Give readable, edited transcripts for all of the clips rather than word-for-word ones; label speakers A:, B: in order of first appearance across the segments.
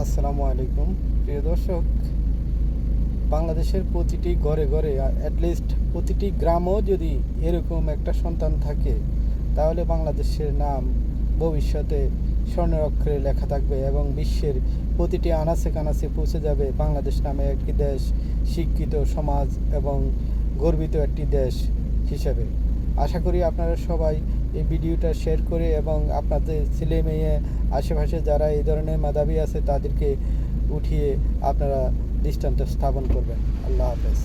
A: আসসালামু আলাইকুম প্রিয় দর্শক, বাংলাদেশের প্রতিটি ঘরে ঘরে অ্যাটলিস্ট প্রতিটি গ্রামেও যদি এরকম একটা সন্তান থাকে তাহলে বাংলাদেশের নাম ভবিষ্যতে স্বর্ণের অক্ষরে লেখা থাকবে এবং বিশ্বের প্রতিটি আনাচে কানাচে পৌঁছে যাবে বাংলাদেশ নামে একটি দেশ, শিক্ষিত সমাজ এবং গর্বিত একটি দেশ হিসেবে। আশা করি আপনারা সবাই এই ভিডিওটা শেয়ার করে এবং আপনাদের ছেলে মেয়ে আশেপাশে যারা এই ধরনের মেধাবী আছে তাদেরকে উঠিয়ে আপনারা দৃষ্টান্ত স্থাপন করবেন। আল্লাহ হাফেজ।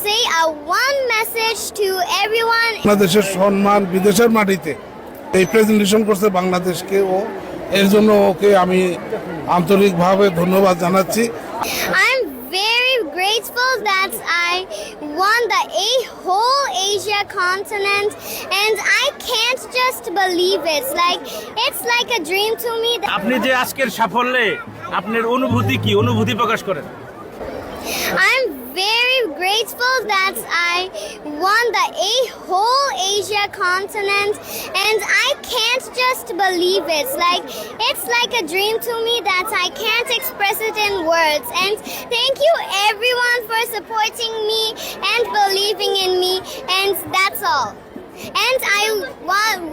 B: Say a one message to everyone.
C: বাংলাদেশের সম্মান বিদেশের মাটিতে এই প্রেজেন্টেশন করছে বাংলাদেশকে, ও এর জন্য ওকে আমি আন্তরিকভাবে ধন্যবাদ জানাচ্ছি।
B: I'm very grateful that I won the whole Asia continent, and I can't just believe it. It's like a dream to me.
D: আপনি যে আজকের সাফল্যে আপনার অনুভূতি কি, অনুভূতি প্রকাশ করেন?
B: I'm very grateful that I won the whole Asia continent, and I can't just believe it. It's like a dream to me that I can't express it in words. And thank you everyone for supporting me and believing in me, and that's all. And I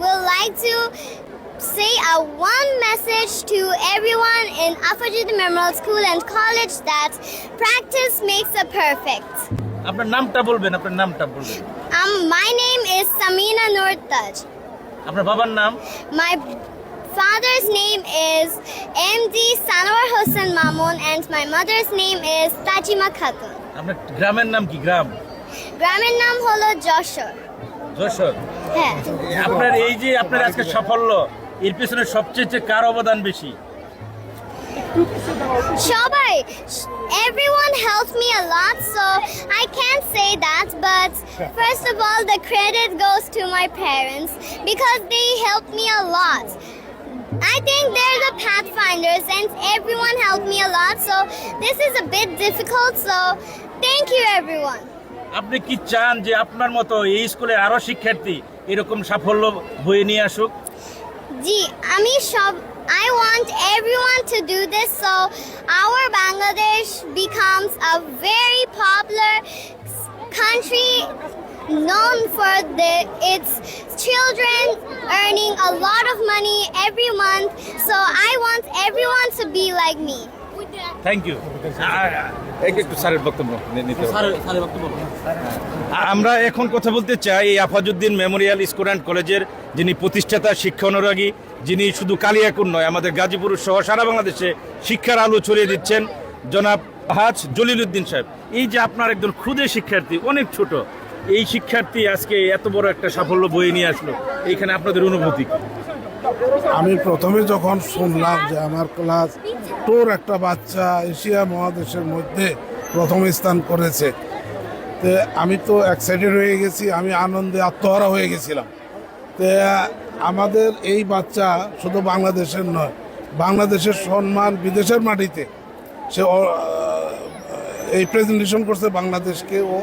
B: will like to say a one message to everyone in Afajid Memorial School and College that practice makes a perfect.
D: আপনার নামটা বলবেন, আপনার নামটা বলবেন।
B: My name is Samina Nurtaj.
D: আপনার বাবার নাম?
B: My father's name is MD Sanwar Hossain Mamun, and my mother's name is Tajima Khatun.
D: আপনার গ্রামের নাম কি? গ্রাম
B: গ্রামের নাম হলো যশোর।
D: যশোর।
B: হ্যাঁ।
D: আপনার এই যে আপনার আজকে সাফল্য, এর পিছনে সবচেয়ে কার অবদান বেশি?
B: সবাই, everyone helped me a lot, so I can't say that, but first of all the credit goes to my parents because they helped me a lot. I think they're the pathfinders and everyone helped me a lot, so this is a bit difficult, so thank you everyone.
D: আপনি কি চান যে আপনার মতো এই স্কুলে আরো শিক্ষার্থী এরকম সাফল্য বয়ে নিয়ে আসুক?
B: জি, I want everyone to do this so our Bangladesh becomes a very popular country known for its children earning a lot of money every month. So I want everyone to be like me.
D: Thank you. একটু স্যারের বক্তব্য নিতে আমরা এখন কথা বলতে চাই এই আফাজউদ্দিন মেমোরিয়াল স্কুল অ্যান্ড কলেজের যিনি প্রতিষ্ঠাতা, শিক্ষা অনুরাগী, যিনি শুধু কালিয়াকুর নয় আমাদের গাজীপুর সহ সারা বাংলাদেশে শিক্ষার আলো ছড়িয়ে দিচ্ছেন, জনাব হাজ জলিল উদ্দিন সাহেব। এই যে আপনার একজন ক্ষুদে শিক্ষার্থী, অনেক ছোট এই শিক্ষার্থী আজকে এত বড় একটা সাফল্য বয়ে নিয়ে আসলো, এইখানে আপনাদের অনুভূতি?
C: আমি প্রথমে যখন শুনলাম যে আমার ক্লাস টুর একটা বাচ্চা এশিয়া মহাদেশের মধ্যে প্রথম স্থান করেছে, তো আমি তো এক্সাইটেড হয়ে গেছি, আমি আনন্দে আত্মহারা হয়ে গেছিলাম। তো আমাদের এই বাচ্চা শুধু বাংলাদেশের নয়, বাংলাদেশের সম্মান বিদেশের মাটিতে সে এই প্রেজেন্টেশন করছে বাংলাদেশকে, ও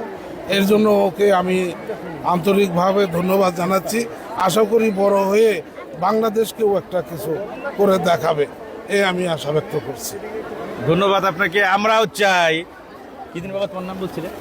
C: এর জন্য ওকে আমি আন্তরিকভাবে ধন্যবাদ জানাচ্ছি। আশা করি বড় হয়ে বাংলাদেশকেও একটা কিছু করে দেখাবে, আমি আশা ব্যক্ত করছি।
D: ধন্যবাদ আপনাকে। আমরাও চাই। কি দিন বাবা তোমার নাম বলছিলেন?